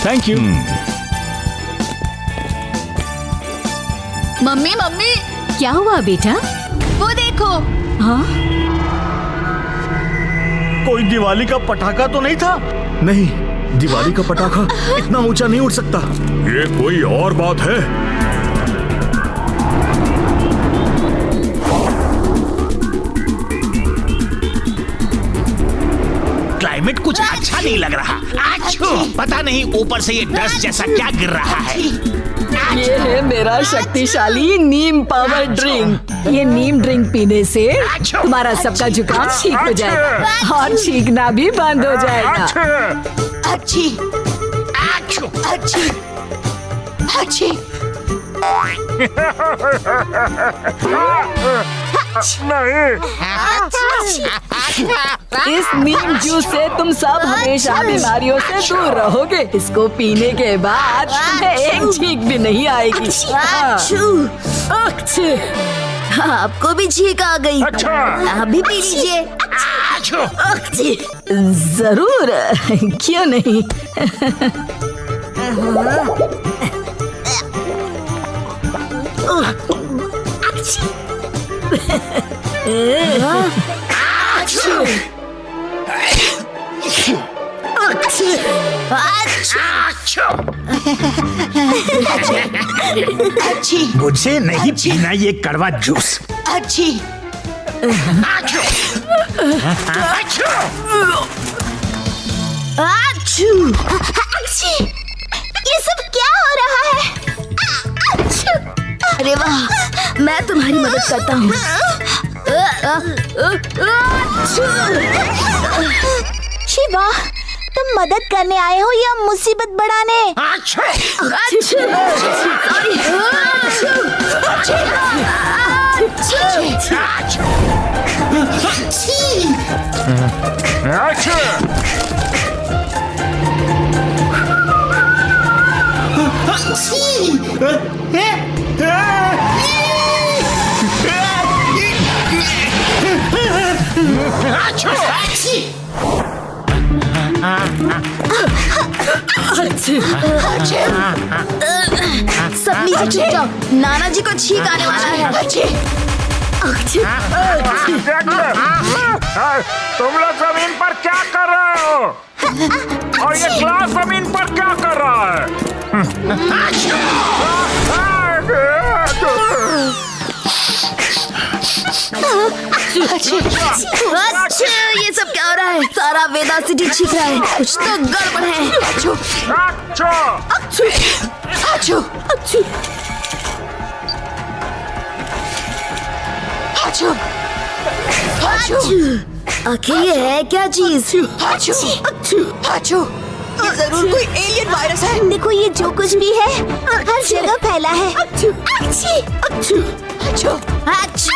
Thank you. Mummy mummy, क्या हुआ बेटा? वो देखो। हाँ, कोई दिवाली का पटाखा तो नहीं था? नहीं, दिवाली का पटाखा इतना ऊंचा नहीं उड़ सकता। ये कोई और बात है। क्लाइमेट कुछ अच्छा नहीं लग रहा। आच्छू, पता नहीं ऊपर से ये डस्ट जैसा क्या गिर रहा है। ये है मेरा शक्तिशाली नीम पावर ड्रिंक। ये नीम ड्रिंक पीने से तुम्हारा सबका जुकाम ठीक हो जाएगा और छींकना भी बंद हो जाएगा। अच्छी आच्छू, अच्छी अच्छी। इस नीम जूस से तुम सब हमेशा बीमारियों से दूर रहोगे। इसको पीने के बाद तुम्हें एक छींक भी नहीं आएगी। अच्छी। आपको भी छींक आ गई? आप भी पी लीजिए। आच्छू। जरूर, क्यों नहीं। अच्छी मुझे नहीं पीना ये कड़वा जूस। अच्छी। आच्छू, आच्छू। अच्छू अच्छी। ये सब क्या हो रहा है? अच्छू। अरे वाह, मैं तुम्हारी मदद करता हूँ। शिवा, तुम मदद करने आए हो या मुसीबत बढ़ाने? आच्छू। सब नीचे छुप जाओ, नाना जी को छींक आने वाला है। तुम लोग जमीन पर क्या कर रहे हो? और ये ग्लास जमीन पर क्या कर रहा है? अच्छा, ये सब क्या हो रहा है? सारा वेदा सिटी छींक रहा है। कुछ तो गड़बड़ है। अच्छू अच्छा, अच्छू अच्छू अच्छू अच्छू। आखिर ये है क्या चीज? अच्छू अच्छू अच्छू। ये जरूर कोई एलियन वायरस है। देखो, ये जो कुछ भी है हर जगह फैला है। अच्छू अच्छी अच्छू अच्छू अच्छू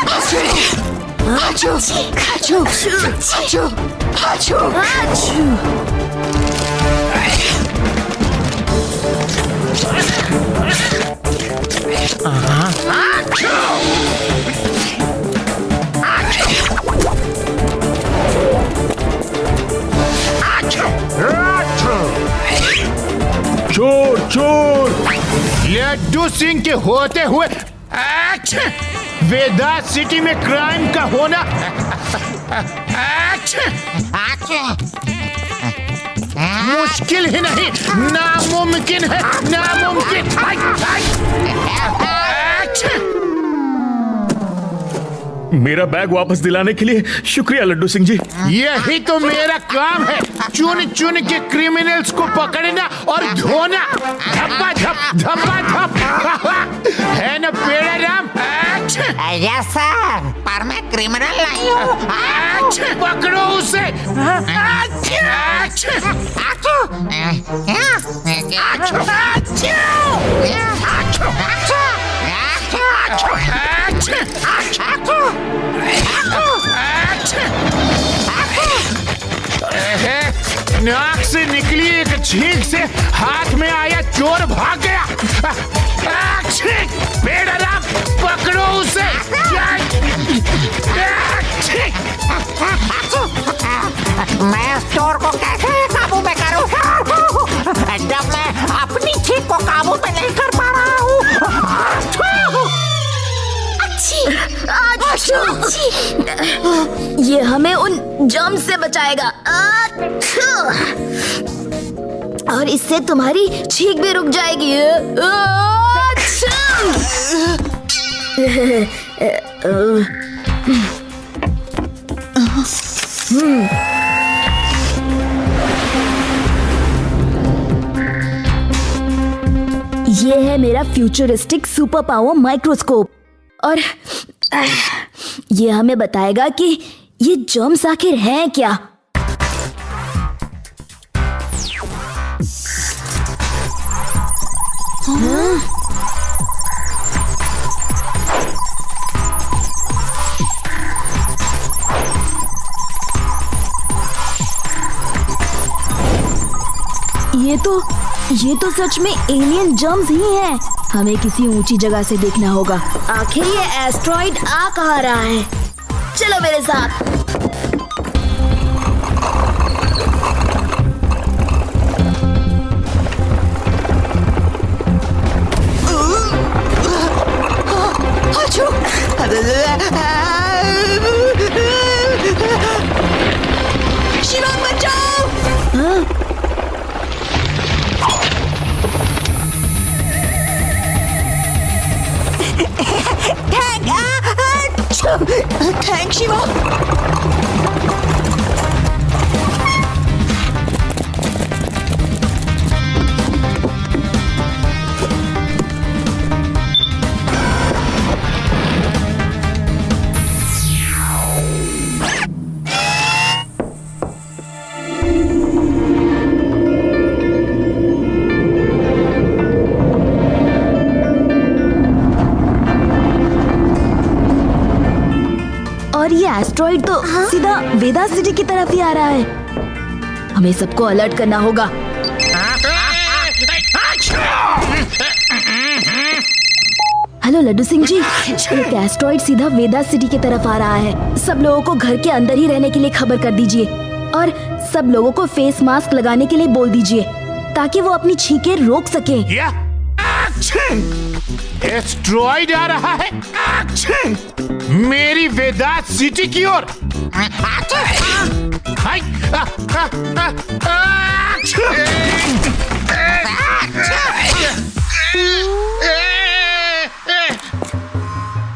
अच्छू अच्छू अच्छू अच्छू अच्छू। चोर चोर, लड्डू सिंह के होते हुए वेदा सिटी में क्राइम का होना मुश्किल ही नहीं, नामुमकिन है, नामुमकिन। मेरा बैग वापस दिलाने के लिए शुक्रिया लड्डू सिंह जी। यही तो मेरा काम है, चुन चुन के क्रिमिनल्स को पकड़ना और धोना। धप्पा धप धप्पा धप है न पेड़ा राम? यस सर, पर मैं क्रिमिनल नहीं हूँ। पकड़ो उसे। नाक से निकली एक छींक से हाथ में आया चोर भाग गया। पेड़ा राम, पकड़ो उसे। मैं उस चोर को कैसे काबू में करूं? जब मैं ये हमें उन जर्म्स से बचाएगा। और इससे तुम्हारी छींक भी रुक जाएगी। ये है मेरा फ्यूचरिस्टिक सुपर पावर माइक्रोस्कोप और ये हमें बताएगा कि ये जर्म्स आखिर हैं क्या। ये तो सच में एलियन जर्म्स ही हैं। हमें किसी ऊंची जगह से देखना होगा। आखिर ये एस्ट्रॉइड आ कहाँ रहा है? चलो मेरे साथ। शिवा बचाओ! थैंक शिवा। और ये एस्ट्रॉइड तो सीधा वेदा सिटी की तरफ ही आ रहा है। हमें सबको अलर्ट करना होगा। हेलो लड्डू सिंह जी, एक एस्ट्रॉइड सीधा वेदा सिटी की तरफ आ रहा है। सब लोगों को घर के अंदर ही रहने के लिए खबर कर दीजिए और सब लोगों को फेस मास्क लगाने के लिए बोल दीजिए ताकि वो अपनी छींकें रोक सकें। एस्ट्रॉइड आ रहा है मेरी वेदा सिटी की ओर।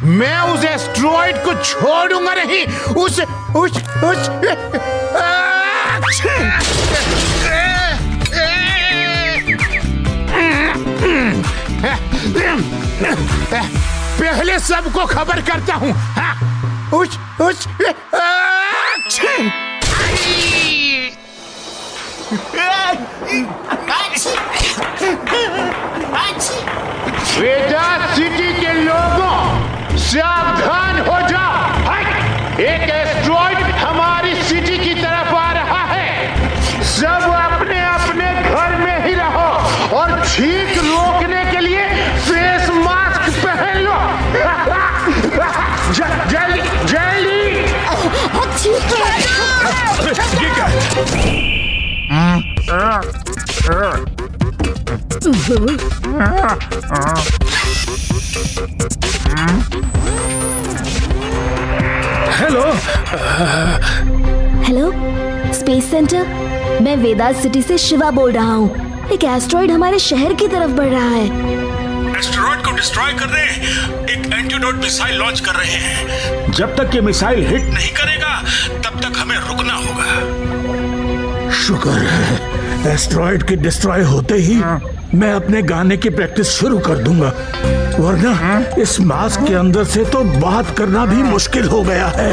मैं उस एस्ट्रॉइड को छोड़ूंगा नहीं। उस पहले सबको खबर करता हूँ। वेदा सिटी के लोगों, सावधान हो जाओ। एक एस्ट्रॉइड हमारी सिटी की तरफ आ रहा है। सब अपने अपने घर में ही रहो और छींक रोकने के लिए फेस मास्क पहन लो। जल्दी जल्दी। ये क्या हेलो स्पेस सेंटर, मैं वेदा सिटी से शिवा बोल रहा हूँ। एक एस्ट्रॉइड हमारे शहर की तरफ बढ़ रहा है। एस्टेरॉइड को डिस्ट्रॉय करने एक एंटीडोट मिसाइल लॉन्च कर रहे हैं। जब तक ये मिसाइल हिट नहीं करेगा तब तक हमें रुकना होगा। शुक्र है एस्ट्रॉइड के डिस्ट्रॉय होते ही मैं अपने गाने की प्रैक्टिस शुरू कर दूंगा, वरना इस मास्क के अंदर से तो बात करना भी मुश्किल हो गया है।